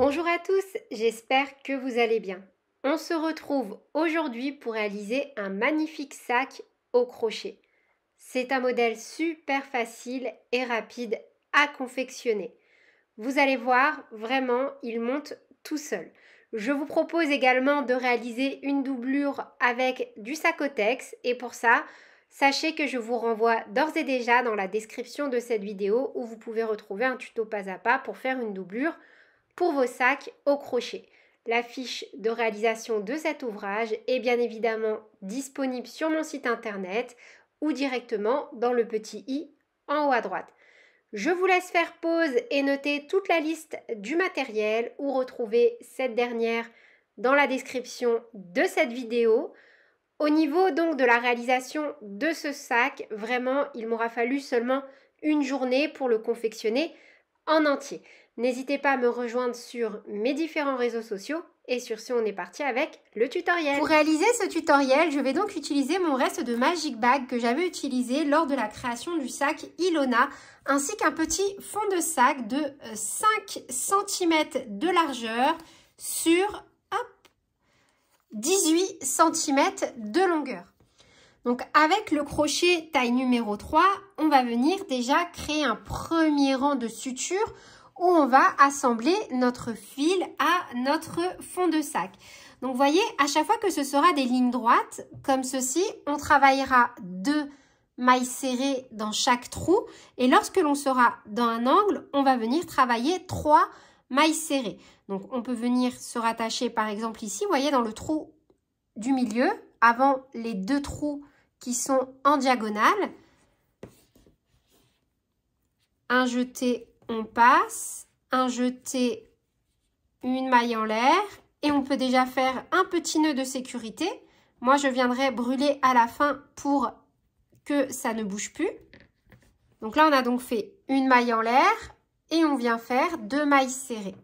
Bonjour à tous, j'espère que vous allez bien. On se retrouve aujourd'hui pour réaliser un magnifique sac au crochet. C'est un modèle super facile et rapide à confectionner. Vous allez voir, vraiment, il monte tout seul. Je vous propose également de réaliser une doublure avec du Sacotex et pour ça, sachez que je vous renvoie d'ores et déjà dans la description de cette vidéo où vous pouvez retrouver un tuto pas à pas pour faire une doublure pour vos sacs au crochet. La fiche de réalisation de cet ouvrage est bien évidemment disponible sur mon site internet ou directement dans le petit i en haut à droite. Je vous laisse faire pause et noter toute la liste du matériel ou retrouver cette dernière dans la description de cette vidéo. Au niveau donc de la réalisation de ce sac, vraiment il m'aura fallu seulement une journée pour le confectionner en entier. N'hésitez pas à me rejoindre sur mes différents réseaux sociaux. Et sur ce, on est parti avec le tutoriel. Pour réaliser ce tutoriel, je vais donc utiliser mon reste de Magic Bag que j'avais utilisé lors de la création du sac Ilona, ainsi qu'un petit fond de sac de 5 cm de largeur sur 18 cm de longueur. Donc avec le crochet taille numéro 3, on va venir déjà créer un premier rang de suture où on va assembler notre fil à notre fond de sac. Donc vous voyez, à chaque fois que ce sera des lignes droites, comme ceci, on travaillera 2 mailles serrées dans chaque trou. Et lorsque l'on sera dans un angle, on va venir travailler 3 mailles serrées. Donc on peut venir se rattacher par exemple ici, vous voyez, dans le trou du milieu, avant les 2 trous qui sont en diagonale. Un jeté, on passe. Un jeté, une maille en l'air. Et on peut déjà faire un petit nœud de sécurité. Moi, je viendrai brûler à la fin pour que ça ne bouge plus. Donc là, on a donc fait une maille en l'air et on vient faire 2 mailles serrées.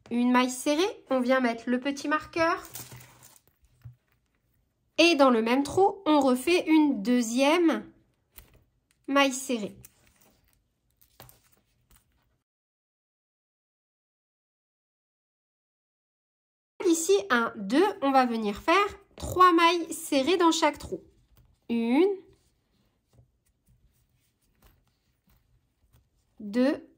Une maille serrée, on vient mettre le petit marqueur. Et dans le même trou, on refait une deuxième maille serrée. Ici, 1, 2, on va venir faire 3 mailles serrées dans chaque trou. 1, 2,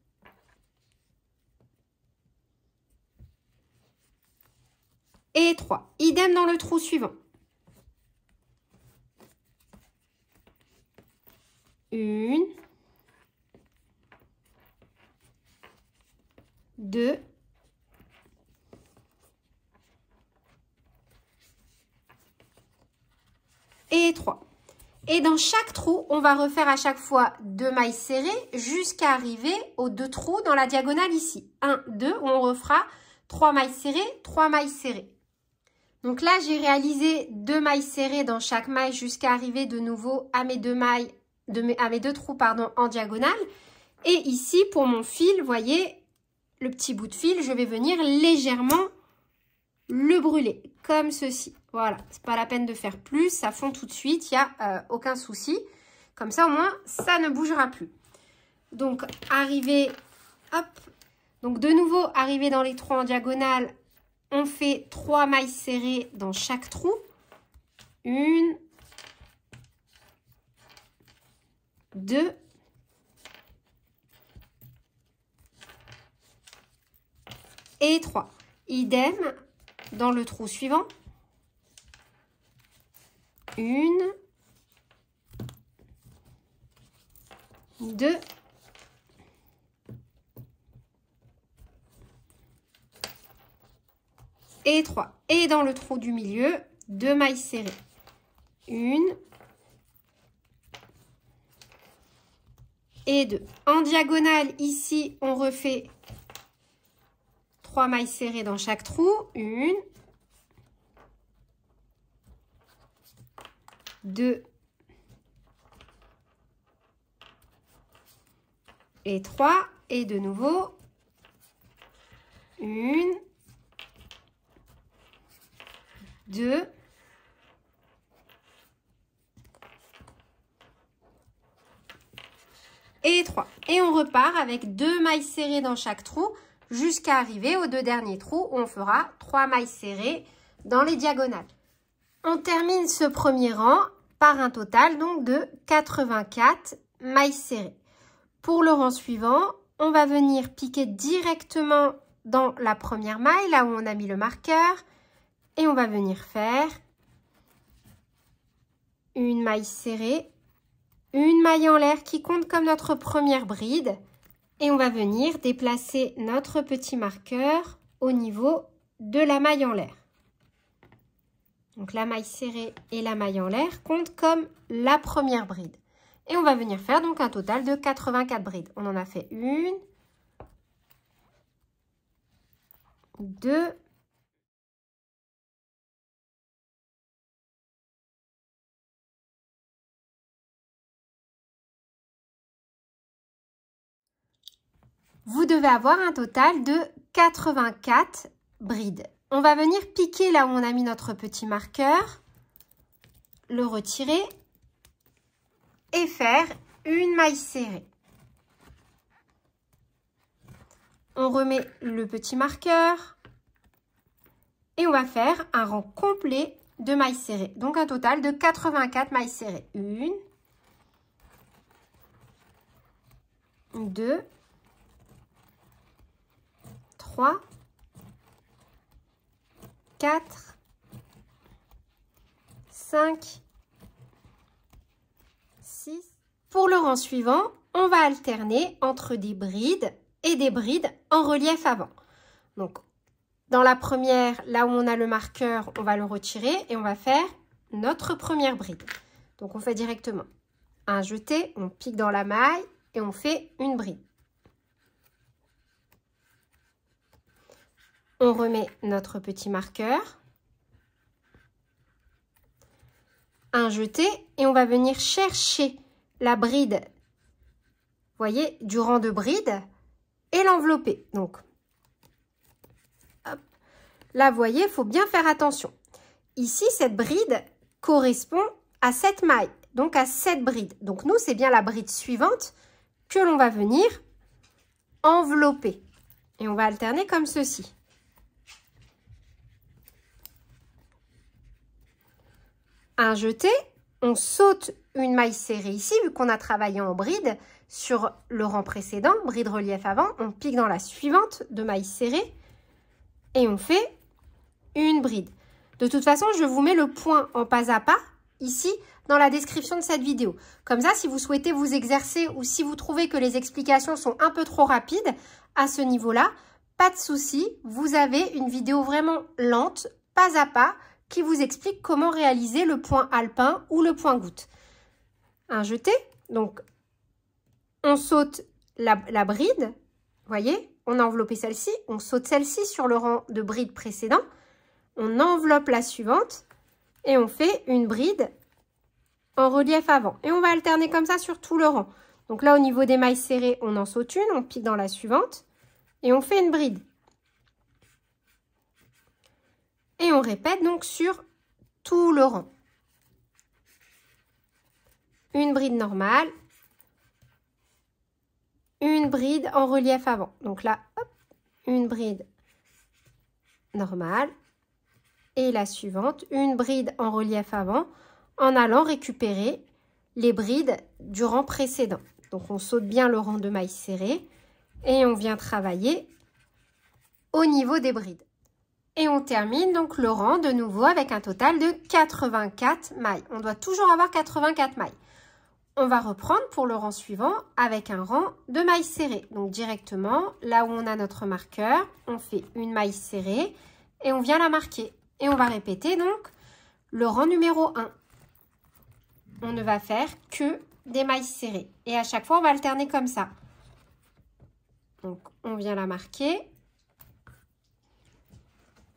et 3. Idem dans le trou suivant. 1, 2, et 3. Et dans chaque trou, on va refaire à chaque fois 2 mailles serrées jusqu'à arriver aux 2 trous dans la diagonale ici. 1, 2, où on refera 3 mailles serrées, 3 mailles serrées. Donc là, j'ai réalisé 2 mailles serrées dans chaque maille jusqu'à arriver de nouveau à mes 2 mailles, à mes 2 trous pardon, en diagonale. Et ici, pour mon fil, vous voyez, le petit bout de fil, je vais venir légèrement le brûler, comme ceci. Voilà, c'est pas la peine de faire plus, ça fond tout de suite, il n'y a aucun souci. Comme ça, au moins, ça ne bougera plus. Donc, arriver, hop. Donc, de nouveau, arriver dans les trous en diagonale, on fait 3 mailles serrées dans chaque trou. 1, 2, et 3. Idem dans le trou suivant. 1, 2, et 3. Et dans le trou du milieu, 2 mailles serrées. 1 et 2. En diagonale, ici, on refait 3 mailles serrées dans chaque trou. 1, 2 et 3. Et de nouveau, 1, 2 et 3. Et on repart avec 2 mailles serrées dans chaque trou jusqu'à arriver aux 2 derniers trous où on fera 3 mailles serrées dans les diagonales. On termine ce premier rang par un total donc de 84 mailles serrées. Pour le rang suivant, on va venir piquer directement dans la première maille, là où on a mis le marqueur, et on va venir faire une maille serrée, une maille en l'air qui compte comme notre première bride, et on va venir déplacer notre petit marqueur au niveau de la maille en l'air. Donc la maille serrée et la maille en l'air comptent comme la première bride. Et on va venir faire donc un total de 84 brides. On en a fait 1, 2, 'Vous devez avoir un total de 84 brides. On va venir piquer là où on a mis notre petit marqueur, le retirer et faire une maille serrée. On remet le petit marqueur et on va faire un rang complet de mailles serrées. Donc un total de 84 mailles serrées. 1, 2, 3, 4, 5, 6. Pour le rang suivant, on va alterner entre des brides et des brides en relief avant. Donc, dans la première, là où on a le marqueur, on va le retirer et on va faire notre première bride. Donc, on fait directement un jeté, on pique dans la maille et on fait une bride. On remet notre petit marqueur, un jeté et on va venir chercher la bride, vous voyez, du rang de bride et l'envelopper. Donc, hop. Là, vous voyez, il faut bien faire attention. Ici, cette bride correspond à cette maille, donc à cette bride. Donc, nous, c'est bien la bride suivante que l'on va venir envelopper. Et on va alterner comme ceci. Un jeté, on saute une maille serrée ici, vu qu'on a travaillé en bride sur le rang précédent, bride relief avant, on pique dans la suivante de maille serrée et on fait une bride. De toute façon, je vous mets le point en pas à pas ici dans la description de cette vidéo. Comme ça, si vous souhaitez vous exercer ou si vous trouvez que les explications sont un peu trop rapides à ce niveau-là, pas de souci, vous avez une vidéo vraiment lente, pas à pas, qui vous explique comment réaliser le point alpin ou le point goutte. Un jeté, donc on saute la bride, voyez, on a enveloppé celle-ci, on saute celle-ci sur le rang de bride précédent, on enveloppe la suivante et on fait une bride en relief avant. Et on va alterner comme ça sur tout le rang. Donc là, au niveau des mailles serrées, on en saute une, on pique dans la suivante et on fait une bride. Et on répète donc sur tout le rang. Une bride normale, une bride en relief avant. Donc là, hop, une bride normale et la suivante, une bride en relief avant en allant récupérer les brides du rang précédent. Donc on saute bien le rang de mailles serrées et on vient travailler au niveau des brides. Et on termine donc le rang de nouveau avec un total de 84 mailles. On doit toujours avoir 84 mailles. On va reprendre pour le rang suivant avec un rang de mailles serrées. Donc directement, là où on a notre marqueur, on fait une maille serrée et on vient la marquer. Et on va répéter donc le rang numéro 1. On ne va faire que des mailles serrées. Et à chaque fois, on va alterner comme ça. Donc on vient la marquer.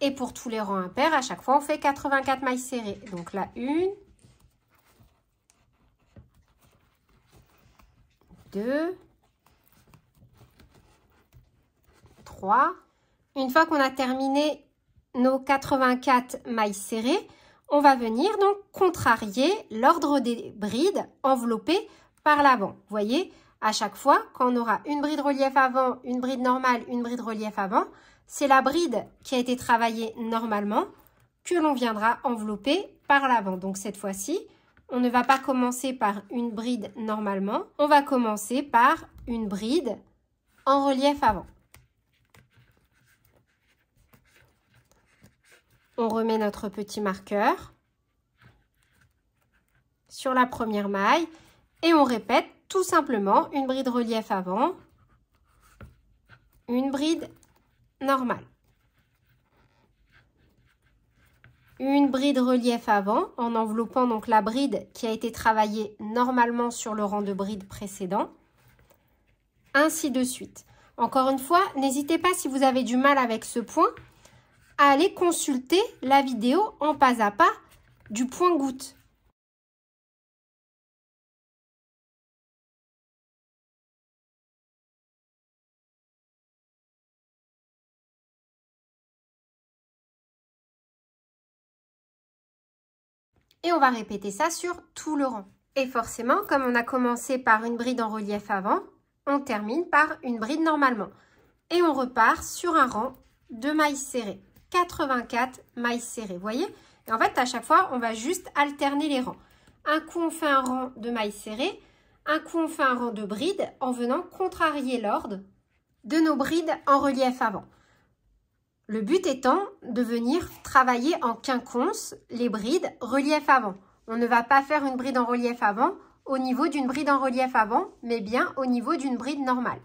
Et pour tous les rangs impairs, à chaque fois, on fait 84 mailles serrées. Donc là, 1, 2, 3. Une fois qu'on a terminé nos 84 mailles serrées, on va venir donc contrarier l'ordre des brides enveloppées par l'avant. Vous voyez, À chaque fois, quand on aura une bride relief avant, une bride normale, une bride relief avant, c'est la bride qui a été travaillée normalement que l'on viendra envelopper par l'avant. Donc cette fois-ci, on ne va pas commencer par une bride normalement, on va commencer par une bride en relief avant. On remet notre petit marqueur sur la première maille et on répète tout simplement une bride relief avant, une bride normale. Une bride relief avant en enveloppant donc la bride qui a été travaillée normalement sur le rang de bride précédent, ainsi de suite. Encore une fois, n'hésitez pas si vous avez du mal avec ce point à aller consulter la vidéo en pas à pas du point goutte. Et on va répéter ça sur tout le rang. Et forcément, comme on a commencé par une bride en relief avant, on termine par une bride normalement. Et on repart sur un rang de mailles serrées. 84 mailles serrées, vous voyez? Et en fait, à chaque fois, on va juste alterner les rangs. Un coup, on fait un rang de mailles serrées. Un coup, on fait un rang de brides en venant contrarier l'ordre de nos brides en relief avant. Le but étant de venir travailler en quinconce les brides relief avant. On ne va pas faire une bride en relief avant au niveau d'une bride en relief avant, mais bien au niveau d'une bride normale.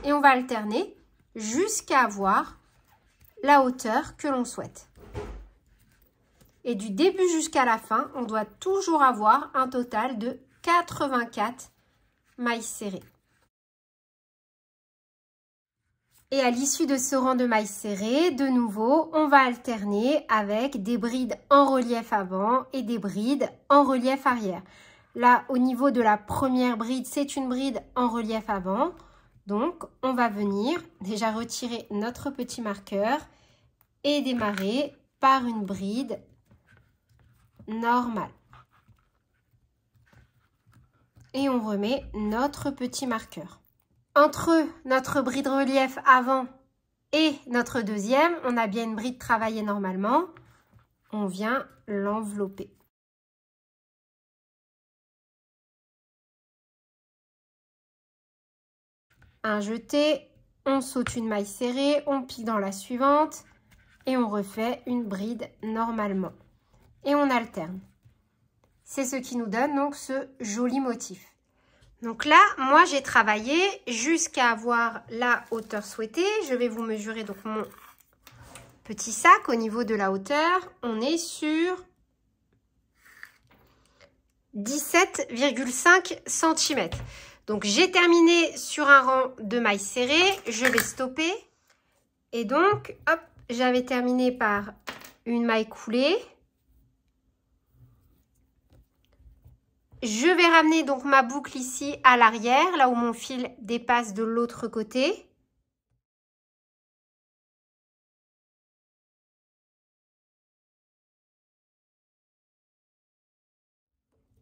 Et on va alterner jusqu'à avoir la hauteur que l'on souhaite. Et du début jusqu'à la fin, on doit toujours avoir un total de 84 mailles serrées. Et à l'issue de ce rang de mailles serrées, de nouveau, on va alterner avec des brides en relief avant et des brides en relief arrière. Là, au niveau de la première bride, c'est une bride en relief avant. Donc, on va venir déjà retirer notre petit marqueur et démarrer par une bride normale. Et on remet notre petit marqueur. Entre notre bride relief avant et notre deuxième, on a bien une bride travaillée normalement. On vient l'envelopper. Un jeté, on saute une maille serrée, on pique dans la suivante et on refait une bride normalement. Et on alterne. C'est ce qui nous donne donc ce joli motif. Donc là, moi, j'ai travaillé jusqu'à avoir la hauteur souhaitée. Je vais vous mesurer donc mon petit sac au niveau de la hauteur. On est sur 17,5 cm. Donc, j'ai terminé sur un rang de mailles serrées. Je vais stopper. Et donc, hop, j'avais terminé par une maille coulée. Je vais ramener donc ma boucle ici à l'arrière, là où mon fil dépasse de l'autre côté.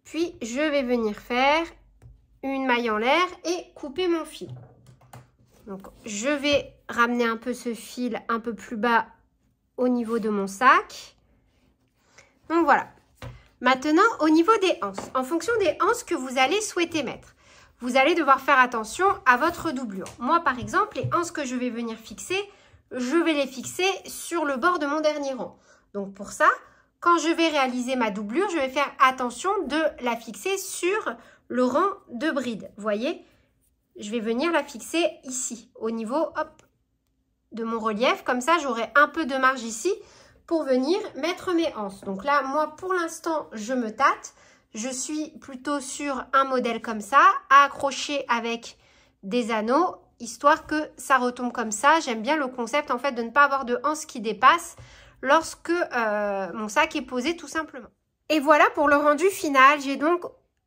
Puis, je vais venir faire une maille en l'air et couper mon fil. Donc, je vais ramener un peu ce fil un peu plus bas au niveau de mon sac. Donc, voilà. Maintenant, au niveau des anses, en fonction des anses que vous allez souhaiter mettre, vous allez devoir faire attention à votre doublure. Moi, par exemple, les anses que je vais venir fixer, je vais les fixer sur le bord de mon dernier rang. Donc, pour ça, quand je vais réaliser ma doublure, je vais faire attention de la fixer sur le rang de bride. Vous voyez, je vais venir la fixer ici, au niveau hop, de mon relief. Comme ça, j'aurai un peu de marge ici pour venir mettre mes anses. Donc là, moi, pour l'instant, je me tâte. Je suis plutôt sur un modèle comme ça, à accrocher avec des anneaux, histoire que ça retombe comme ça. J'aime bien le concept, en fait, de ne pas avoir de anses qui dépassent lorsque mon sac est posé, tout simplement. Et voilà pour le rendu final. J'ai donc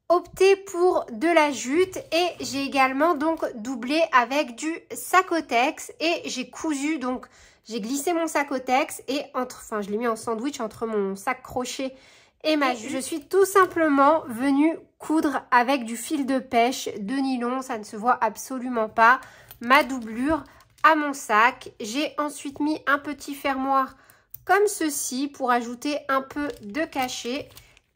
opté pour de la jute et j'ai également donc doublé avec du Sacotex et j'ai cousu, donc j'ai glissé mon Sacotex et je l'ai mis en sandwich entre mon sac crochet et je suis tout simplement venue coudre avec du fil de pêche de nylon, ça ne se voit absolument pas, ma doublure à mon sac. J'ai ensuite mis un petit fermoir comme ceci pour ajouter un peu de cachet.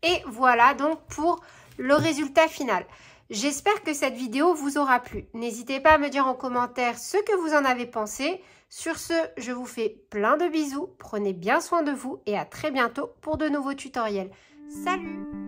Et voilà donc pour le résultat final. J'espère que cette vidéo vous aura plu. N'hésitez pas à me dire en commentaire ce que vous en avez pensé. Sur ce, je vous fais plein de bisous. Prenez bien soin de vous et à très bientôt pour de nouveaux tutoriels. Salut!